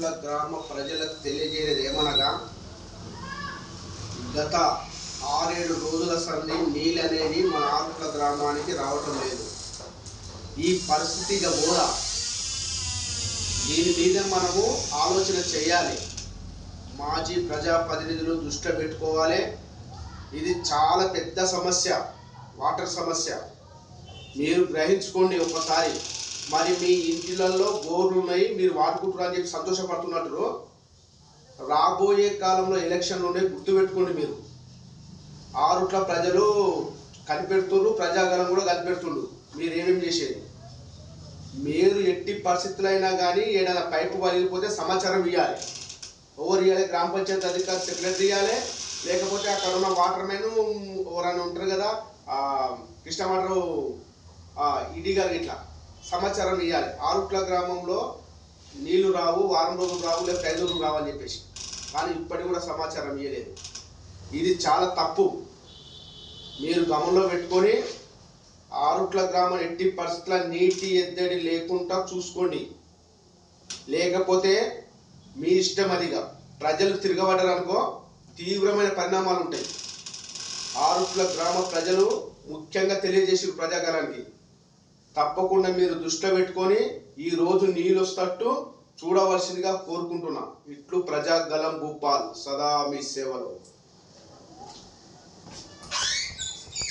ఆరుట్ల గ్రామ ప్రజలకు తెలియజేయలేదు ఏమనగా గత 6-7 రోజుల సంది నీళ్ళు అనేది మన ఆరుట్ల గ్రామానికి రావటం లేదు. ఈ పరిస్థితి కూడా దీని మీద మనము ఆలోచన చేయాలి. మాజీ ప్రజాప్రతినిధులు దృష్టి పెట్టుకోవాలి. ఇది చాలా పెద్ద సమస్య, వాటర్ సమస్య. మీరు గ్రహించుకోండి ఒకసారి. మరి మీ ఇంటిలలో బోర్లు ఉన్నాయి, మీరు వాడుకుంటున్నారు అని చెప్పి సంతోషపడుతున్నట్టు రాబోయే కాలంలో ఎలక్షన్లు ఉన్నాయి, గుర్తుపెట్టుకోండి. మీరు ఆరుట్ల ప్రజలు కనిపెడుతున్నారు, ప్రజాగలం కూడా కనిపెడుతుండ్రు. మీరు ఏమేమి చేసేది? మీరు ఎట్టి పరిస్థితులైనా కానీ ఏదైనా పైపు వలిగిపోతే సమాచారం ఇవ్వాలి. ఎవరు ఇవ్వాలి? గ్రామ పంచాయతీ అధికారి, సెక్రటరీ ఇవ్వాలి. లేకపోతే అక్కడ ఉన్న వాటర్ మెన్ ఎవరైనా ఉంటారు కదా, కృష్ణ వాటర్ ఈడీ గారు, ఇట్లా సమాచారం ఇవ్వాలి. ఆరుట్ల గ్రామంలో నీళ్లు రావు, వారం రోజులు రావు, లేకపోతే 5 రోజులు రావు అని చెప్పేసి. కానీ ఇప్పటికి కూడా సమాచారం ఇవ్వలేదు. ఇది చాలా తప్పు. మీరు గమనంలో పెట్టుకొని ఆరుట్ల గ్రామం ఎట్టి పరిస్థితుల నీటి ఎద్దడి లేకుండా చూసుకోండి. లేకపోతే మీ ఇష్టం అదిగా ప్రజలు తిరగబడ్డారు అనుకో, తీవ్రమైన పరిణామాలు ఉంటాయి. ఆరుట్ల గ్రామ ప్రజలు ముఖ్యంగా తెలియజేసి ప్రజాగలానికి తప్పకుండా మీరు దృష్టిలో పెట్టుకొని ఈరోజు నీళ్ళు వస్తట్టు చూడవలసిందిగా కోరుకుంటున్నా. ఇట్లు ప్రజాగలం భూపాల్, సదా మీ సేవలో.